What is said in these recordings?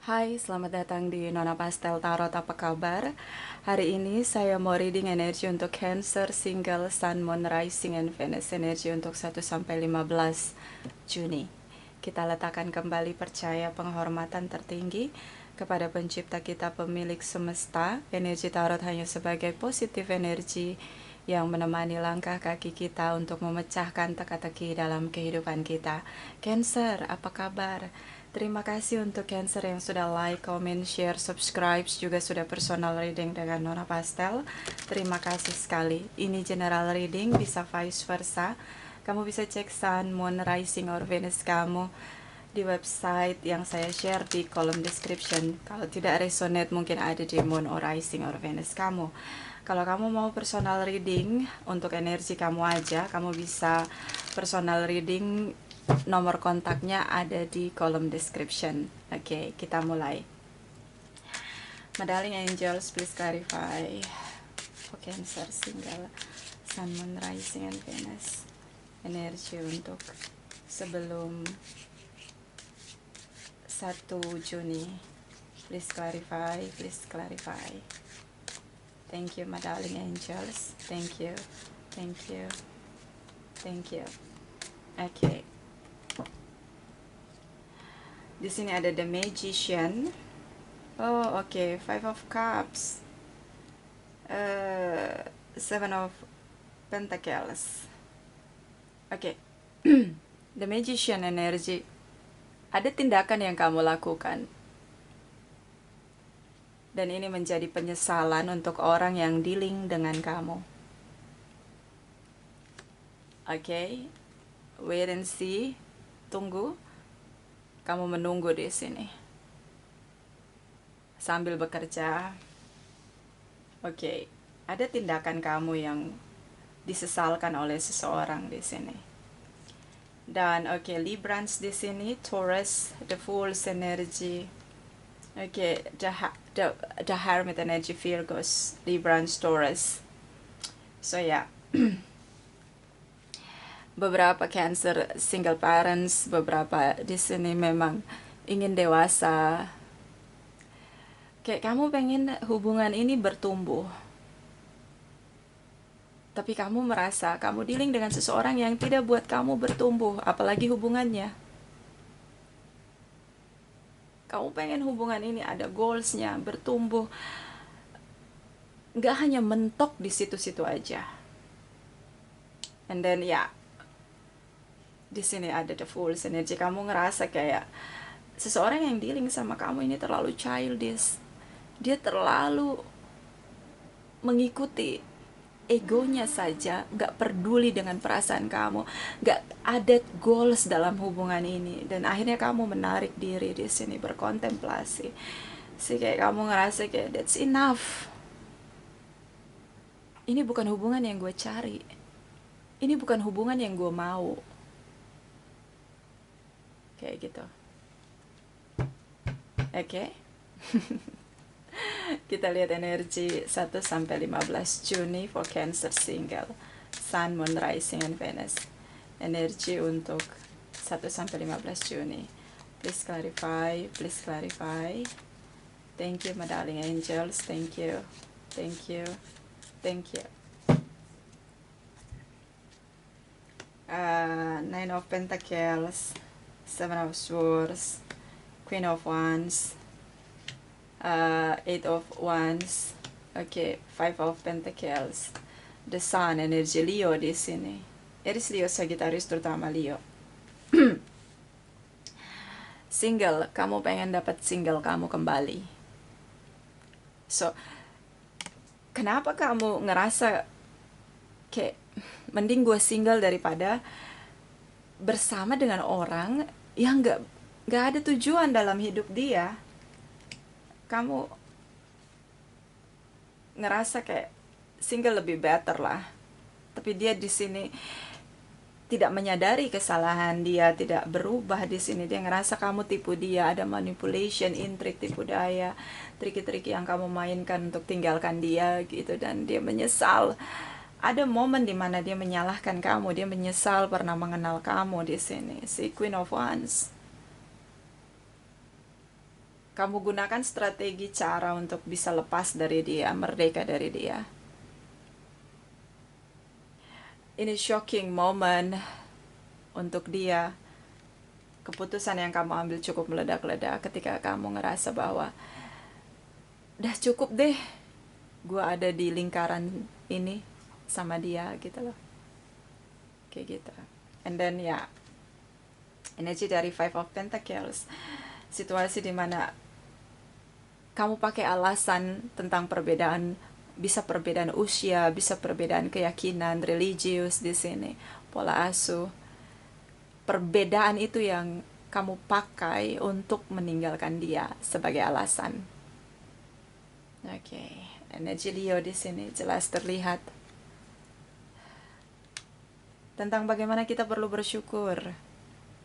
Hai, selamat datang di Nona Pastel Tarot. Apa kabar? Hari ini saya mau reading energi untuk Cancer, Single, Sun, Moon, Rising, and Venus. Energi untuk 1-15 Juni. Kita letakkan kembali percaya penghormatan tertinggi kepada pencipta kita, pemilik semesta. Energi tarot hanya sebagai positif energi yang menemani langkah kaki kita untuk memecahkan teka-teki dalam kehidupan kita. Cancer, apa kabar? Terima kasih untuk Cancer yang sudah like, comment, share, subscribe, juga sudah personal reading dengan Nona Pastel. Terima kasih sekali. Ini general reading, bisa vice versa. Kamu bisa cek Sun, Moon, Rising, or Venus kamu di website yang saya share di kolom description. Kalau tidak resonate, mungkin ada di Moon or Rising or Venus kamu. Kalau kamu mau personal reading untuk energi kamu aja, kamu bisa personal reading. Nomor kontaknya ada di kolom description. Oke, kita mulai. Darling Angels, please clarify for Cancer, Single, Sun, Moon, Rising, and Venus. Energi untuk sebelum 1 Juni. Please clarify, please clarify. Thank you, my darling angels. Thank you, thank you, thank you. Oke. Di sini ada The Magician. Oh, oke. Five of Cups. Seven of Pentacles. Oke. The Magician energy. Ada tindakan yang kamu lakukan. Dan ini menjadi penyesalan untuk orang yang dealing dengan kamu. Oke. Wait and see. Tunggu. Kamu menunggu di sini sambil bekerja. Oke. Ada tindakan kamu yang disesalkan oleh seseorang di sini. Dan oke, Librans di sini, Taurus, the Fool's energy. Oke, the Hermit energy, Virgos, Librans, Taurus. So ya, beberapa Cancer single parents, beberapa di sini memang ingin dewasa. Kayak kamu pengen hubungan ini bertumbuh, tapi kamu merasa kamu dealing dengan seseorang yang tidak buat kamu bertumbuh, apalagi hubungannya. Kamu pengen hubungan ini ada goalsnya, bertumbuh, nggak hanya mentok di situ-situ aja. And then ya, di sini ada the Fool's energy. Kamu ngerasa kayak seseorang yang dealing sama kamu ini terlalu childish. Dia terlalu mengikuti egonya saja, gak peduli dengan perasaan kamu, gak ada goals dalam hubungan ini, dan akhirnya kamu menarik diri di sini berkontemplasi. Kayak kamu ngerasa kayak that's enough. Ini bukan hubungan yang gue cari. Ini bukan hubungan yang gue mau. Kayak gitu. Oke. Kita lihat energi 1-15 Juni for Cancer single, Sun, Moon, Rising, and Venus. Energi untuk 1-15 Juni. Please clarify, please clarify. Thank you, my darling angels. Thank you, thank you, thank you. Nine of Pentacles, Seven of Swords, Queen of Wands, Eight of Wands, okay, Five of Pentacles, the Sun, energi Leo di sini. Aries, Leo, Sagittarius, terutama Leo. Single, kamu pengen dapat single kamu kembali. So, kenapa kamu ngerasa kayak mending gue single daripada bersama dengan orang yang gak ada tujuan dalam hidup dia? Kamu ngerasa kayak single lebih better lah, tapi dia di sini tidak menyadari kesalahan dia, tidak berubah di sini. Dia ngerasa kamu tipu dia, ada manipulation, intrik, tipu daya, trik-trik yang kamu mainkan untuk tinggalkan dia gitu, dan dia menyesal. Ada momen di mana dia menyalahkan kamu, dia menyesal pernah mengenal kamu di sini. Si Queen of Wands. Kamu gunakan strategi cara untuk bisa lepas dari dia, merdeka dari dia. Ini shocking moment untuk dia. Keputusan yang kamu ambil cukup meledak-ledak ketika kamu ngerasa bahwa udah cukup deh, gue ada di lingkaran ini sama dia gitu loh, kayak gitu. And then ya, energi dari Five of Pentacles, situasi dimana kamu pakai alasan tentang perbedaan, bisa perbedaan usia, bisa perbedaan keyakinan religius di sini, pola asuh. Perbedaan itu yang kamu pakai untuk meninggalkan dia sebagai alasan. Oke, energi Leo di sini jelas terlihat tentang bagaimana kita perlu bersyukur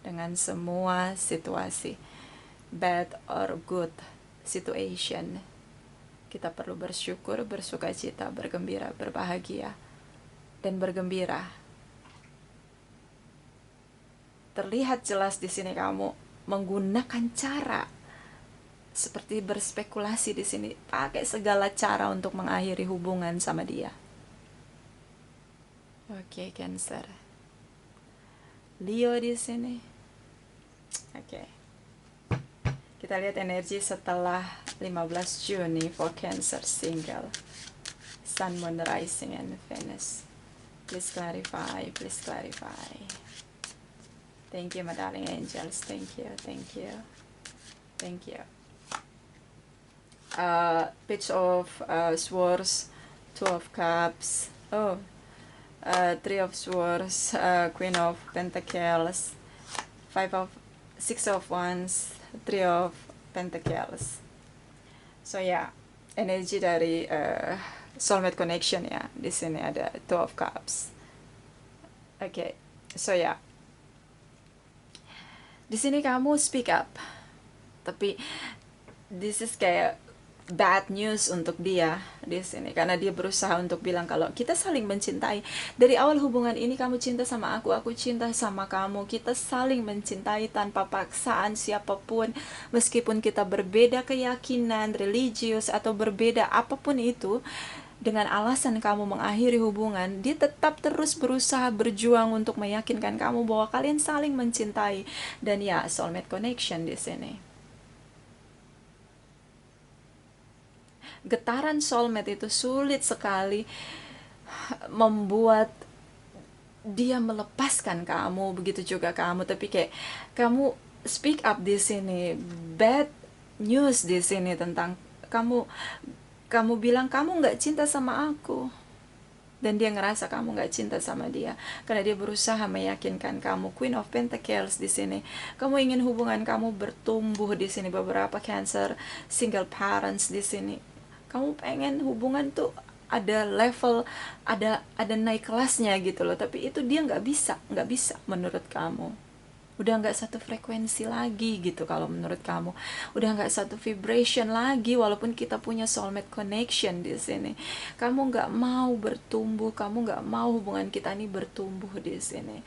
dengan semua situasi, bad or good situation. Kita perlu bersyukur, bersukacita, bergembira, berbahagia, dan bergembira. Terlihat jelas di sini kamu menggunakan cara seperti berspekulasi di sini, pakai segala cara untuk mengakhiri hubungan sama dia. Oke, Cancer. Leo di sini. Oke. Kita lihat energi setelah 15 Juni for Cancer single. Sun, Moon, Rising, and Venus. Please clarify, please clarify. Thank you, my darling angels. Thank you, thank you, thank you. Page of Swords, Two of Cups. Oh, Three of Swords, Queen of Pentacles, Six of Wands, Three of Pentacles. So ya, energi dari soulmate connection ya. Di sini ada Two of Cups. Oke, so ya. Di sini kamu speak up, tapi this is kayak bad news untuk dia di sini, karena dia berusaha untuk bilang kalau kita saling mencintai dari awal hubungan ini. Kamu cinta sama aku cinta sama kamu, kita saling mencintai tanpa paksaan siapapun, meskipun kita berbeda keyakinan religius atau berbeda apapun itu. Dengan alasan kamu mengakhiri hubungan, dia tetap terus berusaha berjuang untuk meyakinkan kamu bahwa kalian saling mencintai. Dan ya, soulmate connection di sini. Getaran soulmate itu sulit sekali membuat dia melepaskan kamu, begitu juga kamu. Tapi kayak kamu speak up di sini, bad news di sini tentang kamu bilang kamu nggak cinta sama aku, dan dia ngerasa kamu nggak cinta sama dia karena dia berusaha meyakinkan kamu. Queen of Pentacles di sini, kamu ingin hubungan kamu bertumbuh di sini. Beberapa Cancer single parents di sini, kamu pengen hubungan tuh ada level, ada naik kelasnya gitu loh, tapi itu dia nggak bisa menurut kamu. Udah nggak satu frekuensi lagi gitu kalau menurut kamu. Udah nggak satu vibration lagi, walaupun kita punya soulmate connection di sini. Kamu nggak mau bertumbuh, kamu nggak mau hubungan kita ini bertumbuh di sini.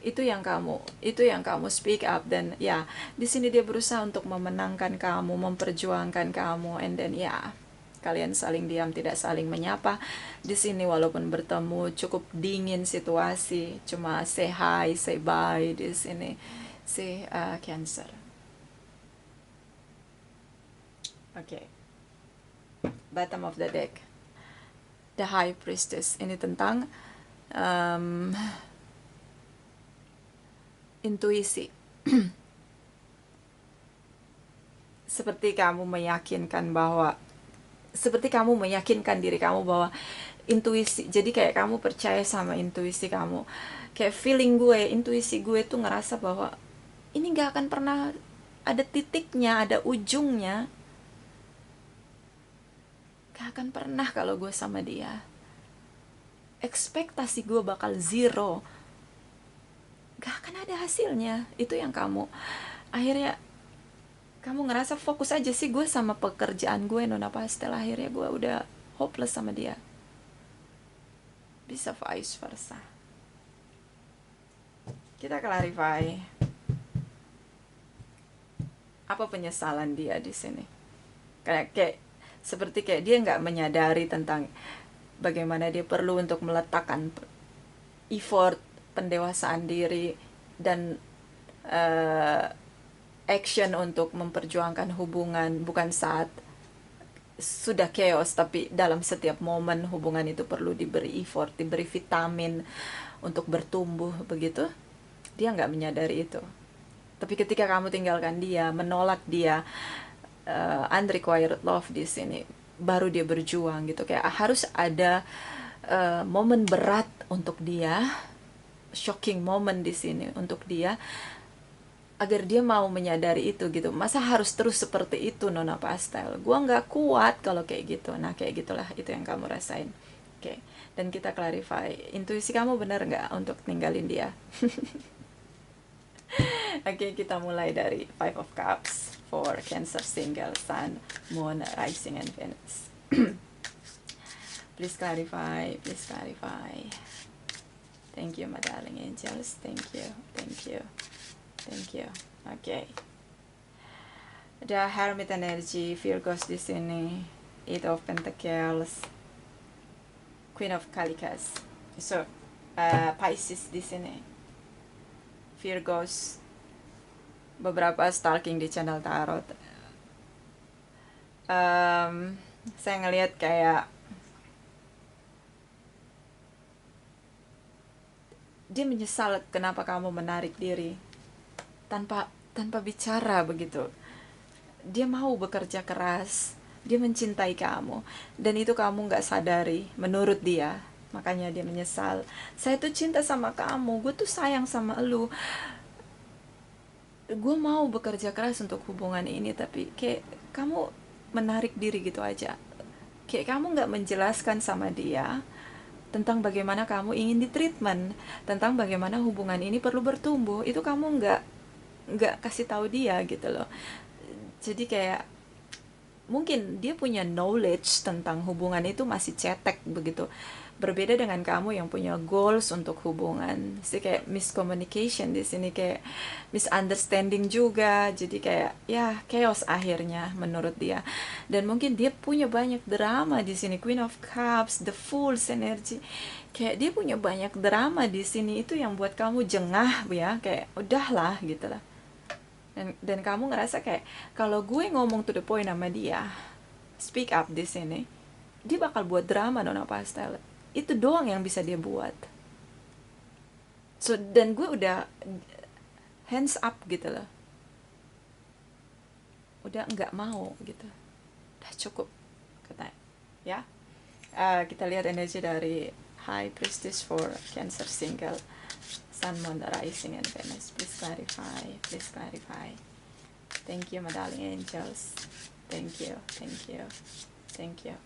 Itu yang kamu speak up. Dan ya, di sini dia berusaha untuk memenangkan kamu, memperjuangkan kamu, and then ya, kalian saling diam, tidak saling menyapa di sini. Walaupun bertemu cukup dingin situasi, cuma say hi, say bye di sini si Cancer. Oke. Bottom of the deck, the High Priestess. Ini tentang intuisi. Seperti kamu meyakinkan diri kamu bahwa intuisi, jadi kayak kamu percaya sama intuisi kamu, kayak feeling gue, intuisi gue tuh ngerasa bahwa ini gak akan pernah ada titiknya, ada ujungnya, gak akan pernah kalau gue sama dia. Ekspektasi gue bakal zero, gak akan ada hasilnya. Itu yang kamu akhirnya kamu ngerasa fokus aja sih gue sama pekerjaan gue, Nona Pastel. Akhirnya gue udah hopeless sama dia. Bisa vice versa. Kita clarify. Apa penyesalan dia di sini? Kayak seperti kayak dia nggak menyadari tentang bagaimana dia perlu untuk meletakkan effort, pendewasaan diri, dan action untuk memperjuangkan hubungan, bukan saat sudah chaos, tapi dalam setiap momen hubungan itu perlu diberi effort, diberi vitamin untuk bertumbuh begitu. Dia nggak menyadari itu. Tapi ketika kamu tinggalkan dia, menolak dia, unrequited love di sini, baru dia berjuang gitu. Kayak harus ada momen berat untuk dia, shocking moment di sini untuk dia, agar dia mau menyadari itu gitu. Masa harus terus seperti itu, Nona Pastel? Gua nggak kuat kalau kayak gitu. Nah, kayak gitulah itu yang kamu rasain. Oke, dan kita clarify. Intuisi kamu benar nggak untuk ninggalin dia? Oke, kita mulai dari Five of Cups for Cancer single, Sun, Moon, Rising, and Venus. Please clarify, please clarify. Thank you, my darling angels. Thank you, thank you. Thank you. Oke. Ada Hermit energy, Virgos di sini, Eight of Pentacles, Queen of Kalikas. So, Pisces di sini, Virgos, beberapa stalking di channel tarot. Saya ngelihat kayak dia menyesal kenapa kamu menarik diri tanpa bicara begitu. Dia mau bekerja keras, dia mencintai kamu, dan itu kamu nggak sadari menurut dia. Makanya dia menyesal. Saya tuh cinta sama kamu, gue tuh sayang sama lu, gue mau bekerja keras untuk hubungan ini, tapi kayak kamu menarik diri gitu aja. Kayak kamu nggak menjelaskan sama dia tentang bagaimana kamu ingin ditreatment, tentang bagaimana hubungan ini perlu bertumbuh. Itu kamu nggak kasih tahu dia gitu loh. Jadi kayak mungkin dia punya knowledge tentang hubungan itu masih cetek begitu. Berbeda dengan kamu yang punya goals untuk hubungan. Jadi kayak miscommunication di sini, kayak misunderstanding juga. Jadi kayak ya chaos akhirnya menurut dia. Dan mungkin dia punya banyak drama di sini. Queen of Cups, the Fool's energy. Kayak dia punya banyak drama di sini, itu yang buat kamu jengah ya, kayak udahlah gitu lah. Dan kamu ngerasa kayak kalau gue ngomong to the point sama dia, speak up di sini, dia bakal buat drama, Nona Pastel. Itu doang yang bisa dia buat. So, dan gue udah hands up gitu loh. Udah nggak mau gitu. Udah cukup katanya. Ya. Kita lihat energi dari High Priestess for Cancer single, Sun, Moon, Rising, and Venus. Please clarify. Please clarify. Thank you, my darling angels. Thank you. Thank you. Thank you.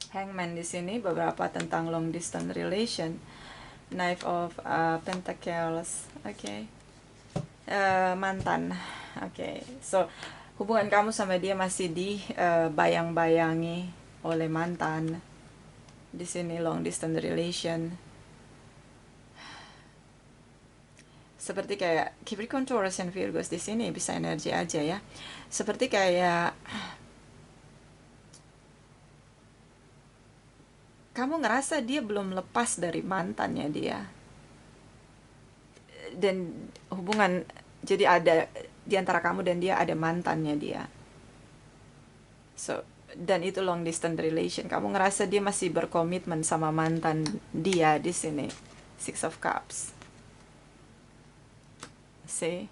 Hangman di sini beberapa tentang long distance relation. Knife of Pentacles. Oke. Mantan. Oke. So, hubungan kamu sama dia masih dibayang-bayangi oleh mantan. Di sini long distance relation. Seperti kayak Capricorn, Taurus, and Virgos di sini bisa energi aja ya. Seperti kayak kamu ngerasa dia belum lepas dari mantannya dia. Dan hubungan, jadi ada di antara kamu dan dia ada mantannya dia. So, dan itu long distance relation. Kamu ngerasa dia masih berkomitmen sama mantan dia di sini. Six of Cups. See?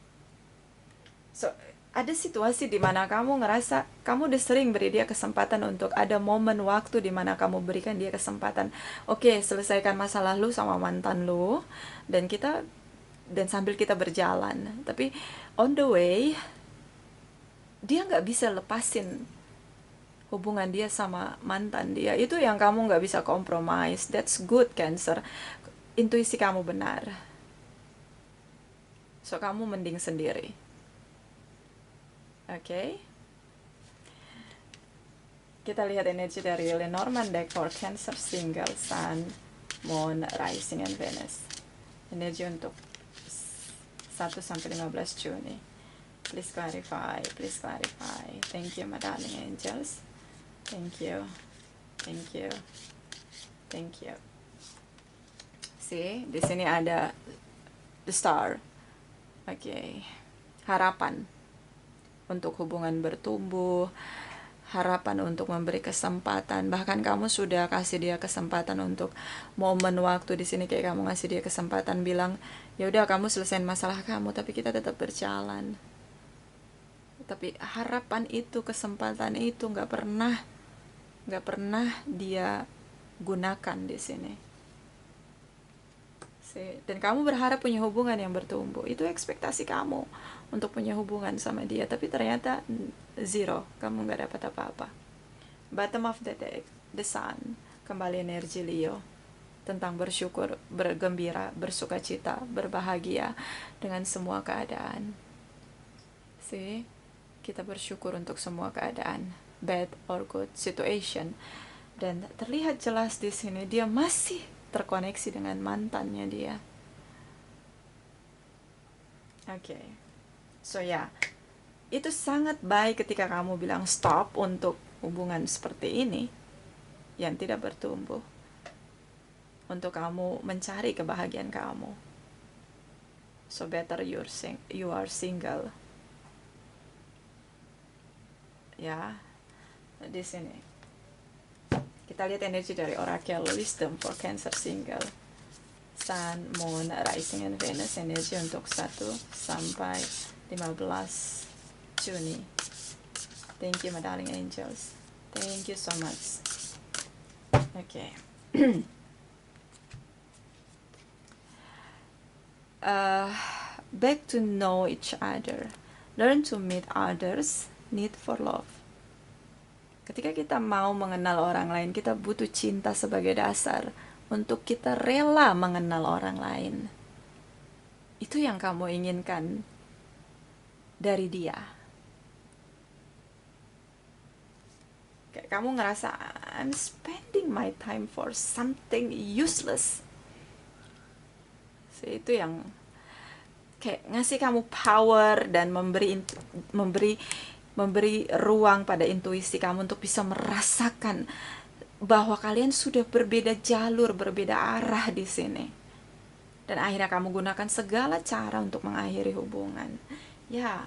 So, ada situasi di mana kamu ngerasa kamu udah sering beri dia kesempatan untuk ada momen waktu di mana kamu berikan dia kesempatan. Oke, selesaikan masa lalu sama mantan lu, dan sambil kita berjalan. Tapi on the way dia nggak bisa lepasin hubungan dia sama mantan dia. Itu yang kamu nggak bisa compromise. That's good, Cancer. Intuisi kamu benar. So, kamu mending sendiri. Oke. Kita lihat energi dari Lenormand deck for Cancer single, Sun, Moon, Rising, and Venus. Energi untuk 1-15 Juni. Please clarify, please clarify. Thank you, my darling angels. Thank you, thank you, thank you. See, di sini ada the star. Oke, harapan untuk hubungan bertumbuh, harapan untuk memberi kesempatan. Bahkan kamu sudah kasih dia kesempatan untuk momen waktu di sini, kayak kamu ngasih dia kesempatan bilang, ya udah kamu selesaiin masalah kamu, tapi kita tetap berjalan. Tapi harapan itu, kesempatan itu nggak pernah dia gunakan di sini. Dan kamu berharap punya hubungan yang bertumbuh. Itu ekspektasi kamu untuk punya hubungan sama dia, tapi ternyata zero, kamu nggak dapat apa-apa. Bottom of the deck, the sun, kembali energi Leo, tentang bersyukur, bergembira, bersukacita, berbahagia dengan semua keadaan. Kita bersyukur untuk semua keadaan, bad or good situation. Dan terlihat jelas di sini dia masih terkoneksi dengan mantannya dia. Oke. So ya, itu sangat baik ketika kamu bilang stop untuk hubungan seperti ini yang tidak bertumbuh, untuk kamu mencari kebahagiaan kamu. So better you are single. Ya, di sini kita lihat energi dari Oracle Wisdom for Cancer Single. Sun, Moon, Rising, and Venus, energi untuk 1 sampai 15 Juni. Thank you, my darling angels. Thank you so much. Okay. Back to know each other. Learn to meet others. Need for love. Ketika kita mau mengenal orang lain, kita butuh cinta sebagai dasar untuk kita rela mengenal orang lain. Itu yang kamu inginkan dari dia. Kayak kamu ngerasa I'm spending my time for something useless. Itu yang kayak ngasih kamu power dan memberi ruang pada intuisi kamu untuk bisa merasakan bahwa kalian sudah berbeda jalur, berbeda arah di sini. Dan akhirnya kamu gunakan segala cara untuk mengakhiri hubungan. Ya,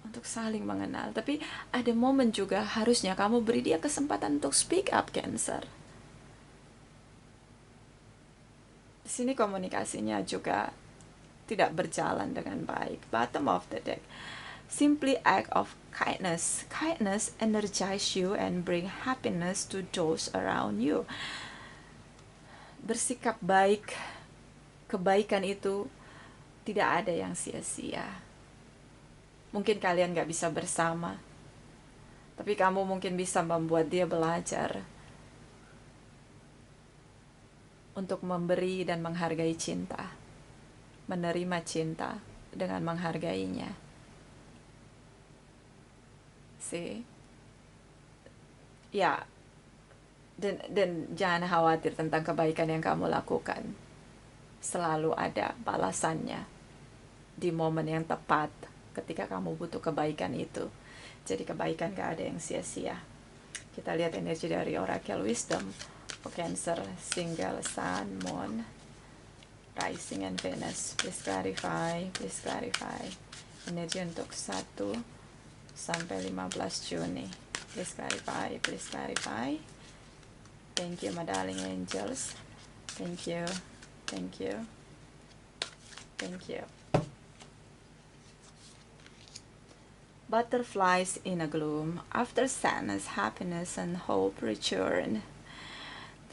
untuk saling mengenal. Tapi ada momen juga harusnya kamu beri dia kesempatan untuk speak up, Cancer. Di sini komunikasinya juga tidak berjalan dengan baik. Bottom of the deck. Simply act of kindness. Kindness energize you and bring happiness to those around you. Bersikap baik, kebaikan itu tidak ada yang sia-sia. Mungkin kalian gak bisa bersama, tapi kamu mungkin bisa membuat dia belajar untuk memberi dan menghargai cinta, menerima cinta dengan menghargainya. Ya, dan jangan khawatir tentang kebaikan yang kamu lakukan. Selalu ada balasannya di momen yang tepat ketika kamu butuh kebaikan itu. Jadi kebaikan gak ada yang sia-sia. Kita lihat energi dari Oracle Wisdom for Cancer Single, Sun, Moon, Rising, and Venus. Please clarify, please clarify. Energi untuk 1 sampai 15 Juni. Please clarify, please clarify. Thank you, my darling angels. Thank you, thank you, thank you. Butterflies in a gloom. After sadness, happiness and hope return.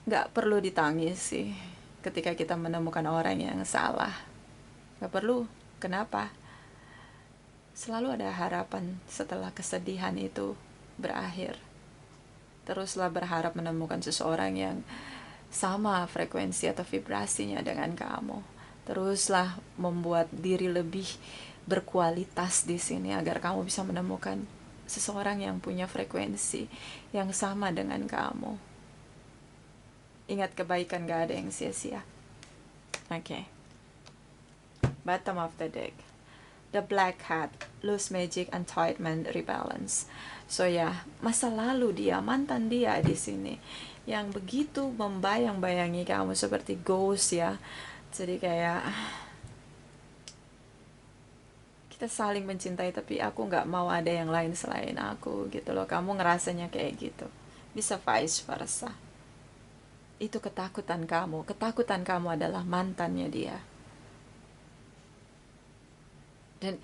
Gak perlu ditangis sih ketika kita menemukan orang yang salah. Gak perlu. Kenapa? Selalu ada harapan setelah kesedihan itu berakhir. Teruslah berharap menemukan seseorang yang sama frekuensi atau vibrasinya dengan kamu. Teruslah membuat diri lebih berkualitas di sini agar kamu bisa menemukan seseorang yang punya frekuensi yang sama dengan kamu. Ingat, kebaikan gak ada yang sia-sia. Oke. Bottom of the deck. The Black Cat, Loose Magic, Entitlement, Rebalance. So ya, masa lalu dia, mantan dia di sini yang begitu membayang-bayangi kamu seperti ghost ya. Jadi kayak kita saling mencintai tapi aku nggak mau ada yang lain selain aku gitu loh. Kamu ngerasanya kayak gitu. Bisa vice versa. Itu ketakutan kamu. Ketakutan kamu adalah mantannya dia. Dan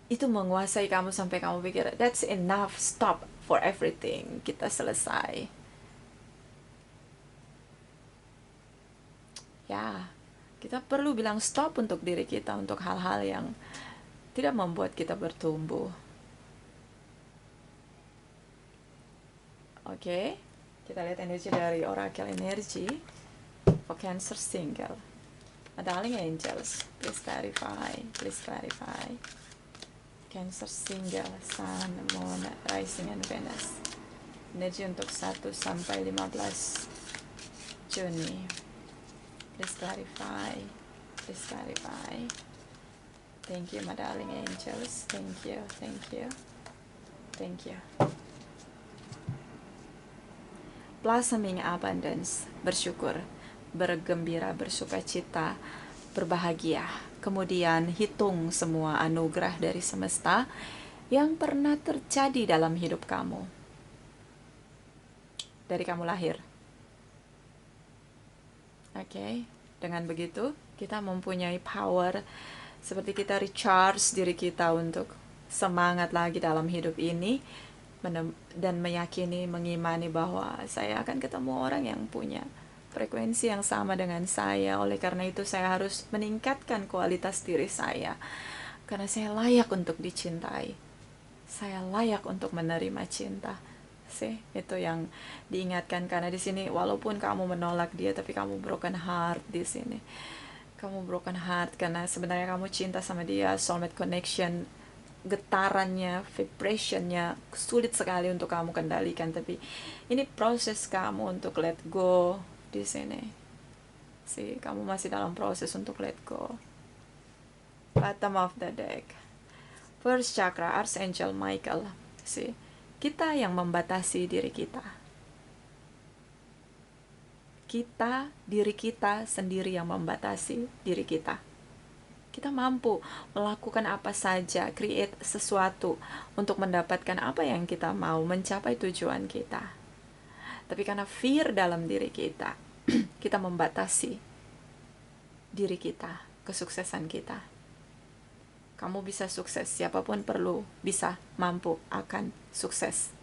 itu menguasai kamu sampai kamu pikir, that's enough, stop for everything. Kita selesai. Ya, kita perlu bilang stop untuk diri kita, untuk hal-hal yang tidak membuat kita bertumbuh. Oke, kita lihat energi dari Oracle Energy for Cancer Single. My darling angels, please clarify, please clarify. Cancer Single, Sun, Moon, Rising, and Venus. Energi untuk 1 sampai 15 Juni. Please clarify, please clarify. Thank you, my darling angels. Thank you, thank you, thank you. Blossoming abundance, bersyukur, bergembira, bersukacita, berbahagia. Kemudian hitung semua anugerah dari semesta yang pernah terjadi dalam hidup kamu. Dari kamu lahir. Oke, dengan begitu kita mempunyai power seperti kita recharge diri kita untuk semangat lagi dalam hidup ini dan meyakini, mengimani bahwa saya akan ketemu orang yang punya frekuensi yang sama dengan saya. Oleh karena itu saya harus meningkatkan kualitas diri saya karena saya layak untuk dicintai. Saya layak untuk menerima cinta. Itu yang diingatkan karena di sini walaupun kamu menolak dia tapi kamu broken heart di sini. Kamu broken heart karena sebenarnya kamu cinta sama dia, soulmate connection, getarannya, vibrationnya sulit sekali untuk kamu kendalikan, tapi ini proses kamu untuk let go di sini. Kamu masih dalam proses untuk let go. Bottom of the deck. First chakra, Archangel Michael. Kita yang membatasi diri kita. Diri kita sendiri yang membatasi diri kita. Kita mampu melakukan apa saja, create sesuatu untuk mendapatkan apa yang kita mau, mencapai tujuan kita. Tapi karena fear dalam diri kita, kita membatasi diri kita, kesuksesan kita. Kamu bisa sukses, siapapun perlu bisa mampu akan sukses.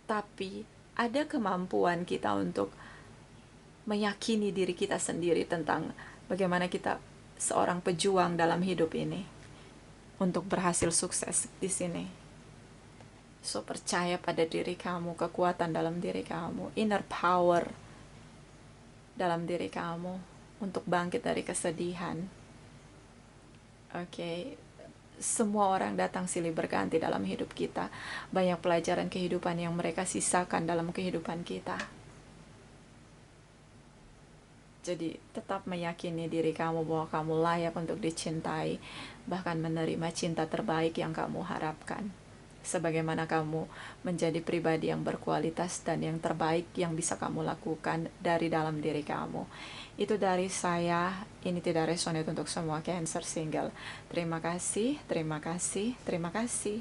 Tapi ada kemampuan kita untuk meyakini diri kita sendiri tentang bagaimana kita seorang pejuang dalam hidup ini untuk berhasil sukses di sini. So percaya pada diri kamu, kekuatan dalam diri kamu, inner power dalam diri kamu untuk bangkit dari kesedihan. Oke, semua orang datang silih berganti dalam hidup kita. Banyak pelajaran kehidupan yang mereka sisakan dalam kehidupan kita. Jadi tetap meyakini diri kamu bahwa kamu layak untuk dicintai, bahkan menerima cinta terbaik yang kamu harapkan. Sebagaimana kamu menjadi pribadi yang berkualitas dan yang terbaik yang bisa kamu lakukan dari dalam diri kamu. Itu dari saya, ini tidak resonate untuk semua Cancer Single. Terima kasih, terima kasih, terima kasih.